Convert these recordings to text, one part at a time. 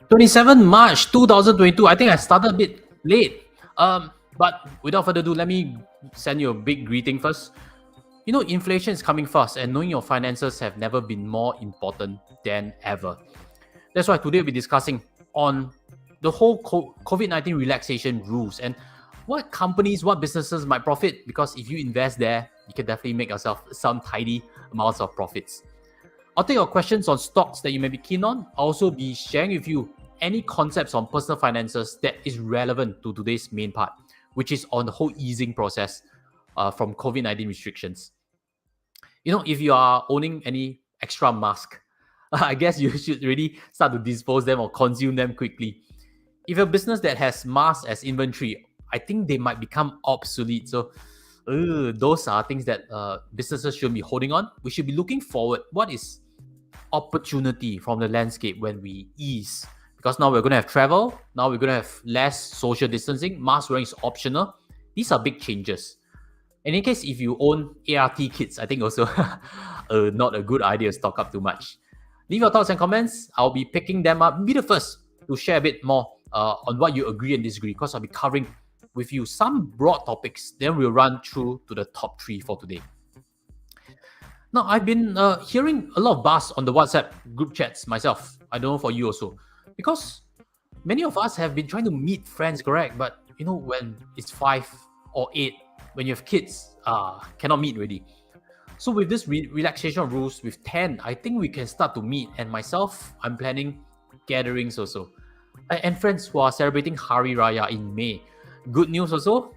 27 March 2022. I think I started a bit late. But without further ado, let me send you a big greeting first. You know, inflation is coming fast, and knowing your finances have never been more important than ever. That's why today we'll be discussing on the whole COVID-19 relaxation rules and what companies, what businesses might profit, because if you invest there, you can definitely make yourself some tidy amounts of profits. I'll take your questions on stocks that you may be keen on. I'll also be sharing with you any concepts on personal finances that is relevant to today's main part, which is on the whole easing process from COVID-19 restrictions. You know, if you are owning any extra mask, I guess you should really start to dispose them or consume them quickly. If you're a business that has masks as inventory, I think they might become obsolete. So those are things that businesses should be holding on. We should be looking forward. What is opportunity from the landscape when we ease? Because now we're going to have travel. Now we're going to have less social distancing. Mask wearing is optional. These are big changes. In any case, if you own ART kits, I think also not a good idea to stock up too much. Leave your thoughts and comments. I'll be picking them up. Be the first to share a bit more on what you agree and disagree, because I'll be covering with you some broad topics. Then we'll run through to the top 3 for today. Now, I've been hearing a lot of buzz on the WhatsApp group chats myself. I don't know for you also. Because many of us have been trying to meet friends, correct? But, you know, when it's 5 or 8, when you have kids, cannot meet already. So with this relaxation of rules, with 10, I think we can start to meet. And myself, I'm planning gatherings also. And friends who are celebrating Hari Raya in May. Good news also,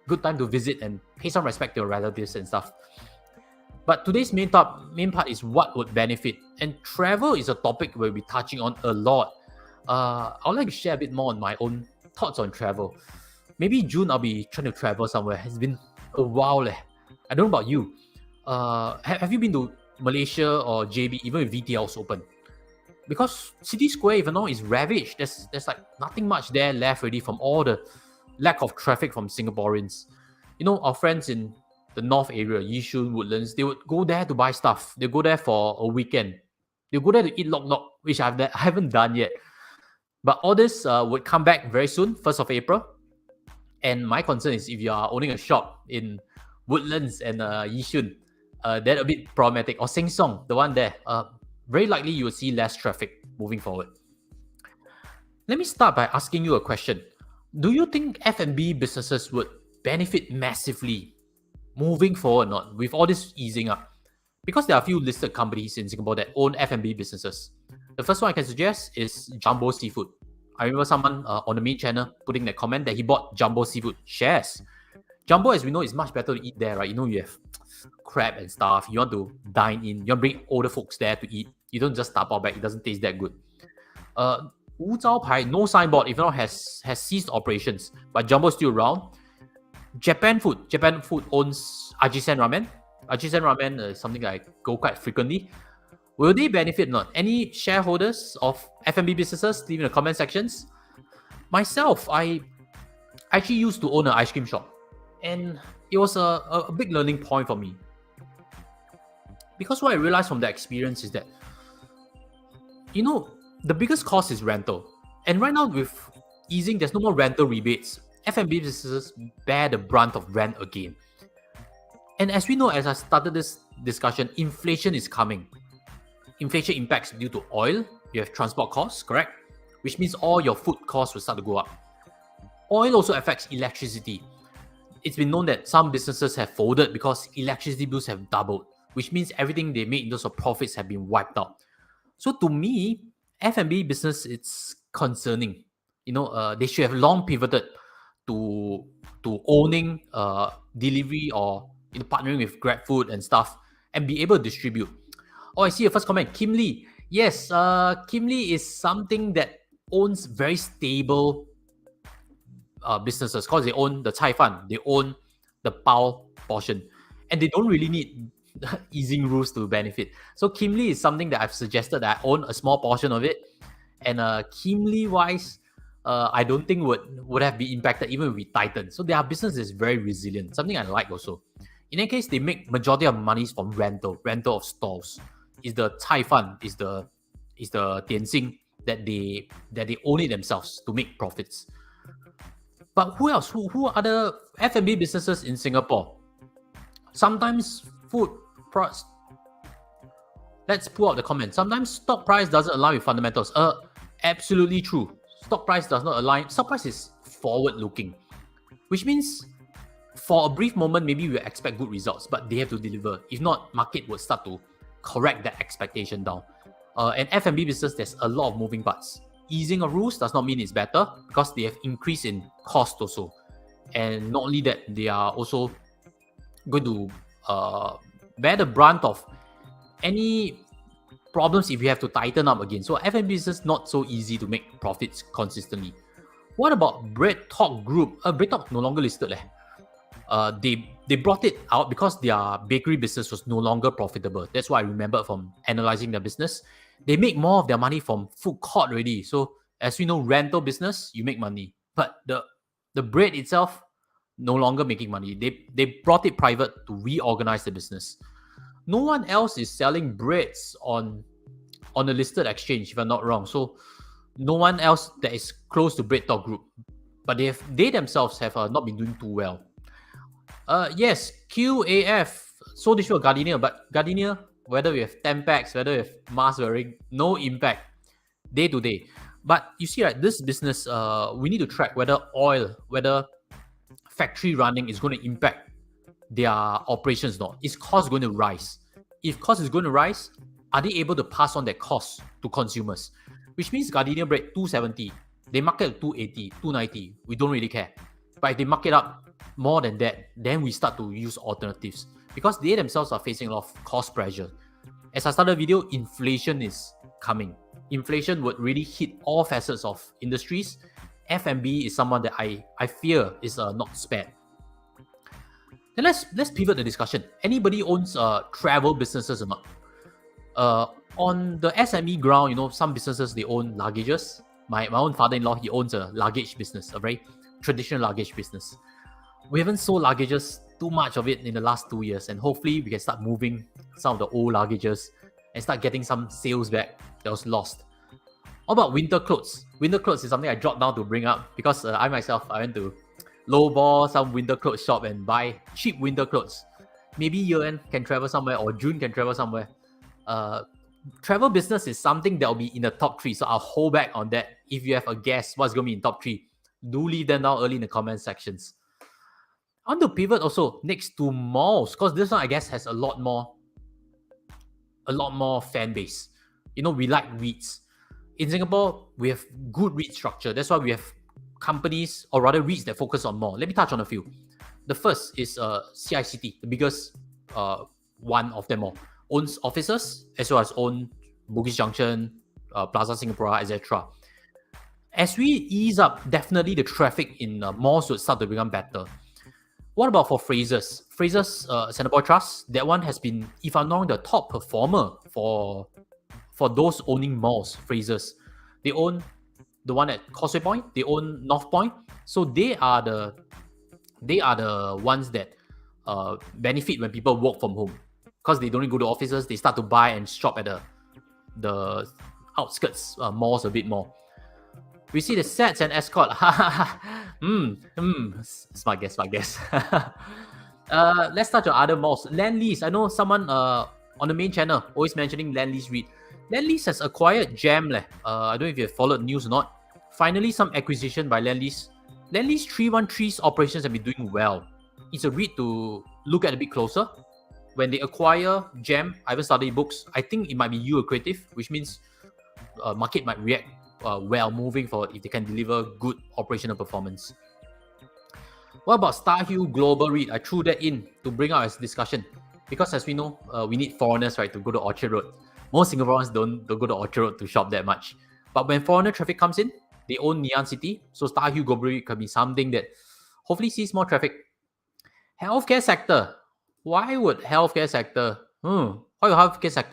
good time to visit and pay some respect to your relatives and stuff. But today's main part is what would benefit. And travel is a topic we'll be touching on a lot. I would like to share a bit more on my own thoughts on travel. Maybe June I'll be trying to travel somewhere. It's been a while. I don't know about you. Have you been to Malaysia or JB, even if VTL's open? Because City Square, even though is ravaged, there's like nothing much there left already from all the lack of traffic from Singaporeans. You know, our friends in the north area, Yishun, Woodlands, they would go there to buy stuff. They go there for a weekend. They go there to eat lok lok, which I haven't done yet. But all this would come back very soon, 1st of April. And my concern is if you are owning a shop in Woodlands and Yishun, that's a bit problematic. Or Sheng Siong, the one there, very likely you will see less traffic moving forward. Let me start by asking you a question. Do you think F&B businesses would benefit massively moving forward or not with all this easing up? Because there are a few listed companies in Singapore that own F&B businesses. The first one I can suggest is Jumbo Seafood. I remember someone on the main channel putting that comment that he bought Jumbo Seafood shares. Jumbo, as we know, is much better to eat there, right? You know, you have crab and stuff. You want to dine in. You want to bring older folks there to eat. You don't just tap out back. It doesn't taste that good. Wu Zhao Pai, no signboard, even though has ceased operations, but Jumbo is still around. Japan Food owns Ajisen Ramen. Ajisen Ramen is something I go quite frequently. Will they benefit or not? Any shareholders of F&B businesses, leave in the comment sections. Myself, I actually used to own an ice cream shop, and it was a big learning point for me. Because what I realized from that experience is that, you know, the biggest cost is rental. And right now with easing, there's no more rental rebates. F&B businesses bear the brunt of rent again. And as we know, as I started this discussion, inflation is coming. Inflation impacts due to oil. You have transport costs, correct? Which means all your food costs will start to go up. Oil also affects electricity. It's been known that some businesses have folded because electricity bills have doubled, which means everything they made in terms of profits have been wiped out. So to me, F&B business, it's concerning. You know, they should have long pivoted to owning delivery or partnering with GrabFood and stuff and be able to distribute. Oh, I see your first comment. Kim Lee. Yes, Kim Lee is something that owns very stable businesses because they own the Cai Fan, they own the Pao portion, and they don't really need easing rules to benefit. So Kim Lee is something that I've suggested that I own a small portion of it. And Kim Lee wise, I don't think would have been impacted even if we tighten. So their business is very resilient, something I like also. In any case, they make majority of monies from rental of stalls. Is the Cai Fan, is the Dianxing, that they own it themselves to make profits. But who else? Who are the F&B businesses in Singapore? Sometimes food price. Let's pull out the comment. Sometimes stock price doesn't align with fundamentals. Absolutely true. Stock price does not align. Stock price is forward-looking, which means for a brief moment, maybe we expect good results, but they have to deliver. If not, market would start to correct that expectation down. And F&B business, there's a lot of moving parts. Easing of rules does not mean it's better because they have increase in cost also. And not only that, they are also going to bear the brunt of any problems if you have to tighten up again. So F&B business not so easy to make profits consistently. What about Bread Talk Group? Bread Talk no longer listed. They brought it out because their bakery business was no longer profitable. That's why I remember from analyzing their business. They make more of their money from food court already. So as we know, rental business, you make money. But the bread itself, no longer making money. They brought it private to reorganize the business. No one else is selling breads on a listed exchange, if I'm not wrong. So no one else that is close to Bread Talk Group. But they themselves have not been doing too well. Yes, QAF, so this for Gardenia, but Gardenia, whether we have 10 packs, whether we have mask wearing, no impact day to day. But you see, right, this business, we need to track whether factory running is going to impact their operations or not. Is cost going to rise? If cost is going to rise, are they able to pass on that cost to consumers? Which means Gardenia bread, 270. They market at 280, 290. We don't really care. But if they mark it up more than that, then we start to use alternatives because they themselves are facing a lot of cost pressure. As I started the video, inflation is coming. Inflation would really hit all facets of industries. F&B is someone that I fear is not spared. Then let's pivot the discussion. Anybody owns travel businesses or not? On the SME ground, some businesses, they own luggages. My own father-in-law, he owns a luggage business, a very traditional luggage business. We haven't sold luggages too much of it in the last 2 years, and hopefully we can start moving some of the old luggages and start getting some sales back that was lost. How about winter clothes? Winter clothes is something I dropped down to bring up because I myself, I went to lowball some winter clothes shop and buy cheap winter clothes. Maybe year-end can travel somewhere or June can travel somewhere. Travel business is something that will be in the top 3, so I'll hold back on that. If you have a guess what's going to be in top 3, do leave them down early in the comment sections. I want to pivot also next to malls because this one I guess has a lot more fan base. We like REITs. In Singapore, we have good REIT structure. That's why we have companies or rather REITs that focus on mall. Let me touch on a few. The first is CICT, the biggest one of them all. Owns offices as well as own Bugis Junction, Plaza Singapura, etc. As we ease up, definitely the traffic in malls would start to become better. What about for Frasers? Frasers Singapore Trust, that one has been, if I'm not wrong, the top performer for those owning malls, Frasers. They own the one at Causeway Point, they own North Point. So they are the ones that benefit when people work from home. Because they don't go to offices, they start to buy and shop at the outskirts malls a bit more. We see the SATS and Escort. Smart guess. Let's touch on other malls. Land-Lease. I know someone on the main channel always mentioning Land-Lease REIT. Land-Lease has acquired GEM. I don't know if you have followed news or not. Finally, some acquisition by Land-Lease. Land-Lease 313's operations have been doing well. It's a REIT to look at a bit closer. When they acquire GEM, I haven't studied books. I think it might be yield accretive, which means market might react well moving forward if they can deliver good operational performance. What about Star Hill Global REIT? I threw that in to bring out as discussion because as we know, we need foreigners, right, to go to Orchard Road. Most Singaporeans don't go to Orchard Road to shop that much. But when foreigner traffic comes in, they own Ngee Ann City. So Star Hill Global REIT can be something that hopefully sees more traffic. Healthcare sector. Why would healthcare sector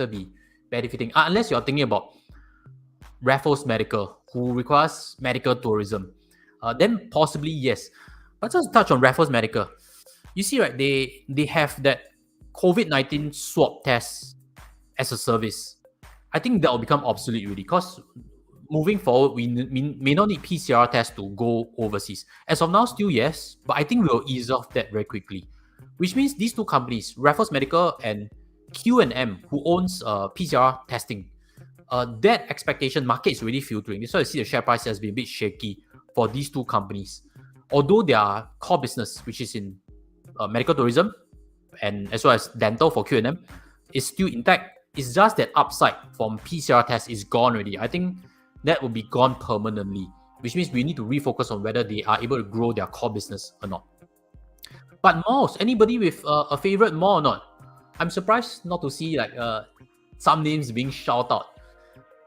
be benefiting? Unless you're thinking about Raffles Medical, who requires medical tourism. Then possibly yes. But just touch on Raffles Medical. You see, right, they have that COVID-19 swab test as a service. I think that will become obsolete really because moving forward, we may not need PCR tests to go overseas. As of now, still yes, but I think we'll ease off that very quickly. Which means these two companies, Raffles Medical and Q&M, who owns PCR testing, that expectation market is already filtering. That's why you see the share price has been a bit shaky for these two companies. Although their core business, which is in medical tourism and as well as dental for Q&M, is still intact. It's just that upside from PCR test is gone already. I think that will be gone permanently, which means we need to refocus on whether they are able to grow their core business or not. But malls, anybody with a favorite mall or not? I'm surprised not to see like some names being shouted out,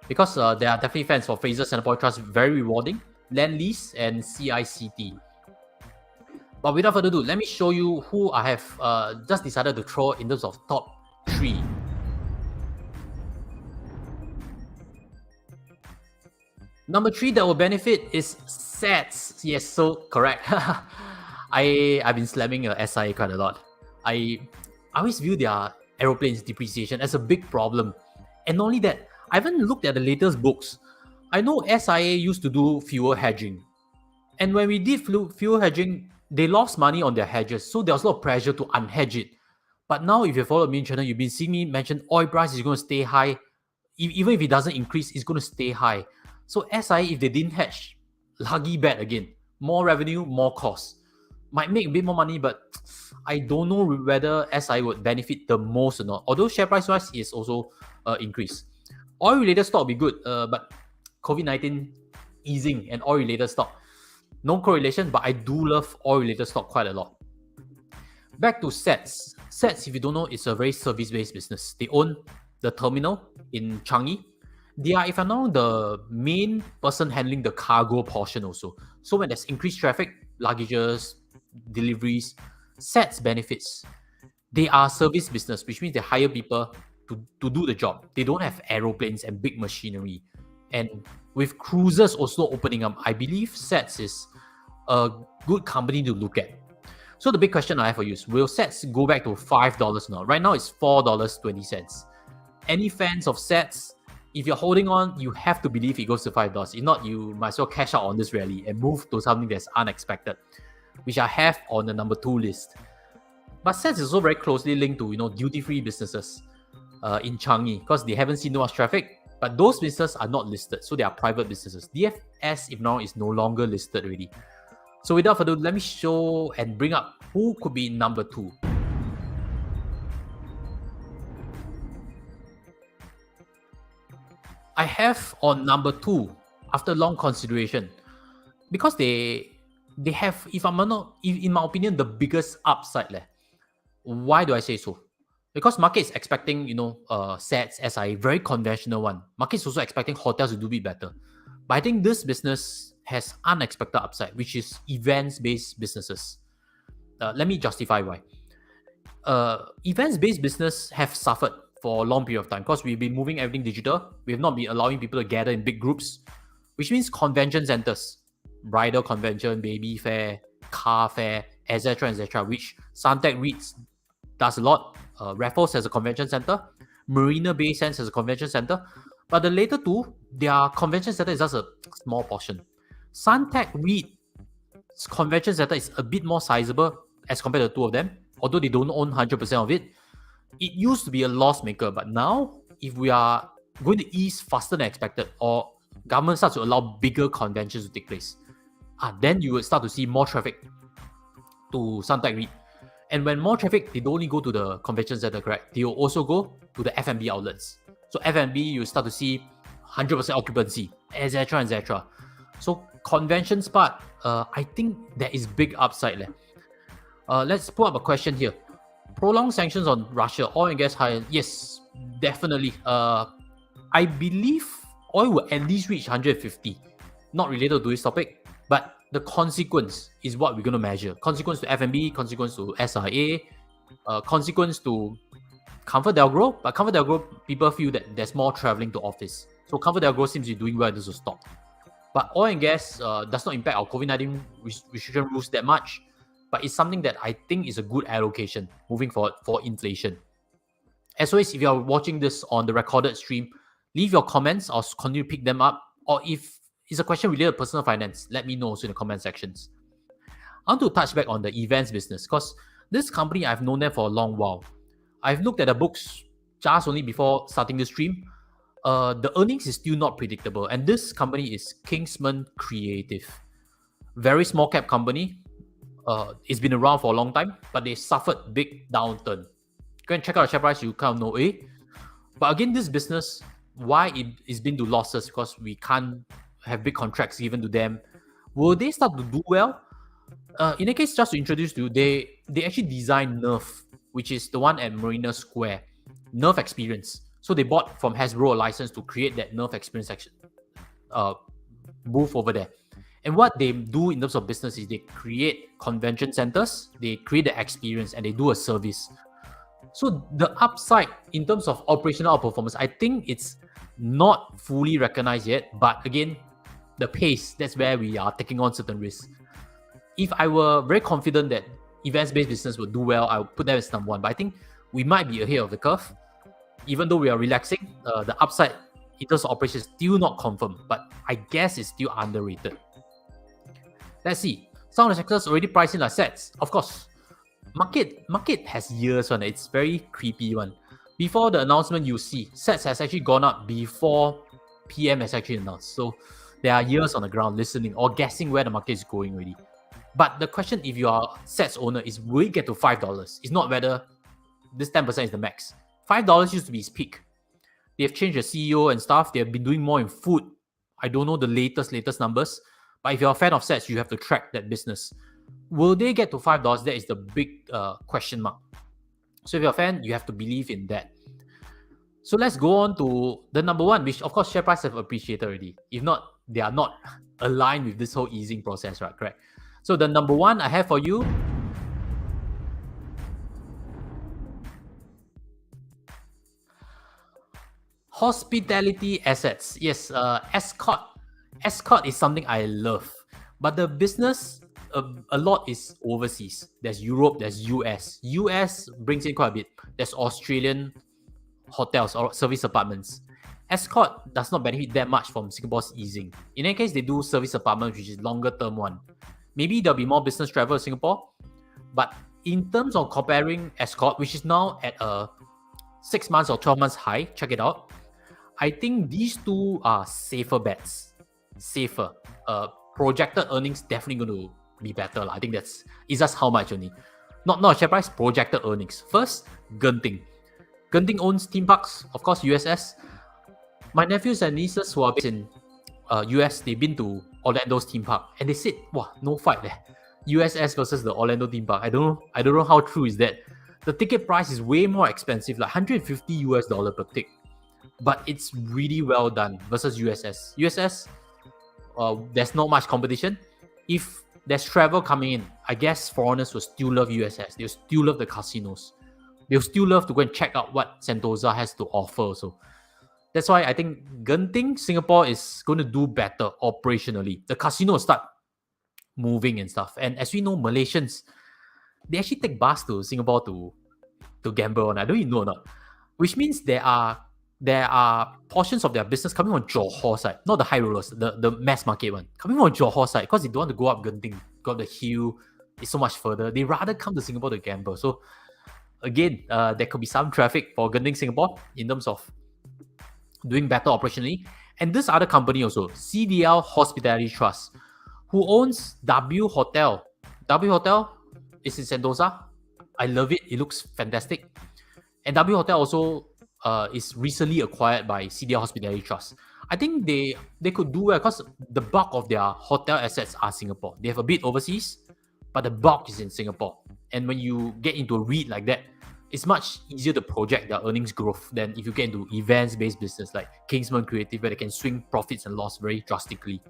because there are definitely fans for Fraser Centrepoint Trust, very rewarding, Lendlease and CICT. But without further ado, let me show you who I have just decided to throw in terms of top 3. Number 3 that will benefit is SATS. Yes, so correct. I've been slamming SIA quite a lot. I always view their aeroplanes depreciation as a big problem. And not only that, I haven't looked at the latest books. I know SIA used to do fuel hedging. And when we did fuel hedging, they lost money on their hedges. So there was a lot of pressure to unhedge it. But now if you follow me in channel, you've been seeing me mention oil price is going to stay high. Even if it doesn't increase, it's going to stay high. So SIA, if they didn't hedge, lagi bad again. More revenue, more cost. Might make a bit more money, but I don't know whether SIA would benefit the most or not. Although share price wise is also increased. Oil-related stock will be good, but COVID-19 easing and oil-related stock, no correlation, but I do love oil-related stock quite a lot. Back to SATS. SATS, if you don't know, it's a very service-based business. They own the terminal in Changi. They are, if I know, the main person handling the cargo portion also. So when there's increased traffic, luggages, deliveries, SATS benefits. They are service business, which means they hire people to do the job. They don't have aeroplanes and big machinery. And with cruises also opening up, I believe SATS is a good company to look at. So the big question I have for you is, will SATS go back to $5 now? Right now it's $4.20. Any fans of SATS, if you're holding on, you have to believe it goes to $5. If not, you might as well cash out on this rally and move to something that's unexpected, which I have on the number 2 list. But SATS is also very closely linked to duty-free businesses in Changi, because they haven't seen much traffic. But those businesses are not listed, so they are private businesses. DFS, if now, is no longer listed already. So without further ado, let me show and bring up who could be number 2. I have on number 2, after long consideration, because they have, in my opinion, the biggest upside. Why do I say so? Because market is expecting, SATS, SIA, very conventional one. Market is also expecting hotels to do a bit better. But I think this business has unexpected upside, which is events-based businesses. Let me justify why. Events-based business have suffered for a long period of time because we've been moving everything digital. We have not been allowing people to gather in big groups, which means convention centers, bridal convention, baby fair, car fair, etc., which Suntec REITs does a lot. Raffles has a convention center. Marina Bay Sands has a convention center. But the later two, their convention center is just a small portion. Suntec REIT's convention center is a bit more sizable as compared to the two of them, although they don't own 100% of it. It used to be a loss maker, but now, if we are going to ease faster than expected, or government starts to allow bigger conventions to take place, then you will start to see more traffic to Suntec REIT. And when more traffic, they don't only go to the convention center, correct? They will also go to the F&B outlets. So F&B, you start to see 100% occupancy, etc. So conventions part, I think there is big upside. Let's put up a question here. Prolonged sanctions on Russia, oil and gas higher. Yes, definitely. I believe oil will at least reach 150. Not related to this topic, but the consequence is what we're going to measure. Consequence to F&B, consequence to SIA, consequence to ComfortDelGro. But ComfortDelGro, people feel that there's more traveling to office. So ComfortDelGro seems to be doing well in terms of stock. But oil and gas does not impact our COVID-19 restriction rules that much. But it's something that I think is a good allocation moving forward for inflation. As always, if you are watching this on the recorded stream, leave your comments. I'll continue to pick them up Or if it's a question related to personal finance, let me know also in the comment sections. I want to touch back on the events business because this company, I've known them for a long while. I've looked at the books just only before starting the stream. The earnings is still not predictable. And this company is Kingsman Creative. Very small cap company. It's been around for a long time, but they suffered big downturn. Go and check out the share price, you kind of know, But again, this business, why it is been to losses? Because we can't have big contracts given to them. Will they start to do well? In a case, just to introduce you, they actually designed Nerf, which is the one at Marina Square. Nerf Experience. So they bought from Hasbro a license to create that Nerf Experience section, booth over there. And what they do in terms of business is they create convention centers, they create the experience, and they do a service. So the upside in terms of operational performance, I think it's not fully recognized yet. But again, the pace, that's where we are taking on certain risks. If I were very confident that events-based business will do well, I would put that as number one. But I think we might be ahead of the curve. Even though we are relaxing, the upside in terms of operations is still not confirmed. But I guess it's still underrated. Let's see. Some of the sectors already priced in assets. Of course, market has years on it. It's very creepy one. Before the announcement, you see sets has actually gone up before PM has actually announced. So there are years on the ground listening or guessing where the market is going already. But the question, if you are sets owner, is will it get to $5? It's not whether this 10% is the max. $5 used to be its peak. They have changed the CEO and stuff. They have been doing more in food. I don't know the latest numbers. But if you're a fan of sets, you have to track that business. Will they get to $5? That is the big question mark. So if you're a fan, you have to believe in that. So let's go on to the number one, which of course share price have appreciated already. If not, they are not aligned with this whole easing process, right? Correct. So the number one I have for you, hospitality assets. Yes, Escort. Escort is something I love, but the business a lot is overseas. There's Europe, there's US. US brings in quite a bit. There's Australian hotels or service apartments. Escort does not benefit that much from Singapore's easing. In any case, they do service apartments, which is longer term one. Maybe there'll be more business travel in Singapore, but in terms of comparing Escort, which is now at a 6 months or 12 months high, check it out. I think these two are safer bets. Safer. Projected earnings definitely going to be better. I think it's just how much only. Not share price, projected earnings. First, Genting. Genting owns theme parks, of course, USS. My nephews and nieces who are based in US, they've been to Orlando's theme park and they said, wow, no fight there. USS versus the Orlando theme park. I don't know how true is that. The ticket price is way more expensive, like $150 per tick. But it's really well done versus USS. USS, there's not much competition. If there's travel coming in, I guess foreigners will still love USS. They'll still love the casinos. They'll still love to go and check out what Sentosa has to offer. So that's why I think Genting Singapore is going to do better operationally. The casino will start moving and stuff. And as we know, Malaysians, they actually take bus to Singapore to gamble on. I don't even know or not. Which means there are portions of their business coming on Johor side, not the high rollers, the mass market one, coming on Johor side because they don't want to go up Genting, go up the hill. It's so much further. They rather come to Singapore to gamble. So again, there could be some traffic for Genting Singapore in terms of doing better operationally. And this other company also, CDL Hospitality Trust, who owns W Hotel. W Hotel is in Sentosa. I love it. It looks fantastic. And W Hotel also is recently acquired by CDL Hospitality Trust. I think they could do well because the bulk of their hotel assets are Singapore. They have a bit overseas, but the bulk is in Singapore. And when you get into a REIT like that, it's much easier to project their earnings growth than if you get into events-based business like Kingsman Creative, where they can swing profits and loss very drastically.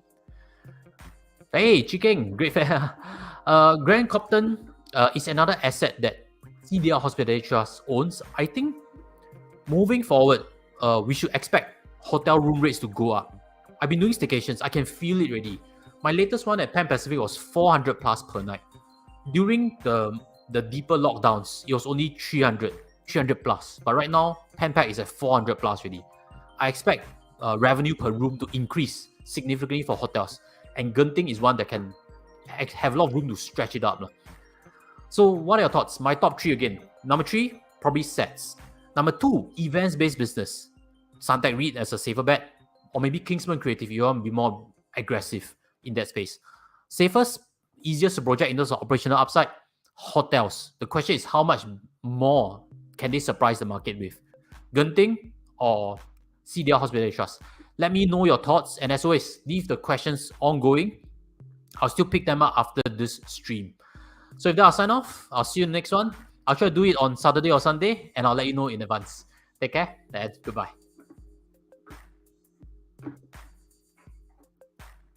Hey, Chiking, great fair. Grand Coptham is another asset that CDL Hospitality Trust owns. I think moving forward, we should expect hotel room rates to go up. I've been doing staycations. I can feel it already. My latest one at Pan Pacific was 400 plus per night. During the deeper lockdowns, it was only 300 plus. But right now, Pan Pac is at 400 plus already. I expect revenue per room to increase significantly for hotels. And Genting is one that can have a lot of room to stretch it up. So what are your thoughts? My top 3 again. Number 3, probably sets. Number 2, events-based business. Suntec REIT as a safer bet. Or maybe Kingsman Creative, you want to be more aggressive in that space. Safest, easiest to project in terms of operational upside. Hotels. The question is how much more can they surprise the market with? Genting or CDL Hospitality Trust? Let me know your thoughts. And as always, leave the questions ongoing. I'll still pick them up after this stream. So if that, I'll sign off. I'll see you in the next one. I'll try to do it on Saturday or Sunday, and I'll let you know in advance. Take care, and goodbye.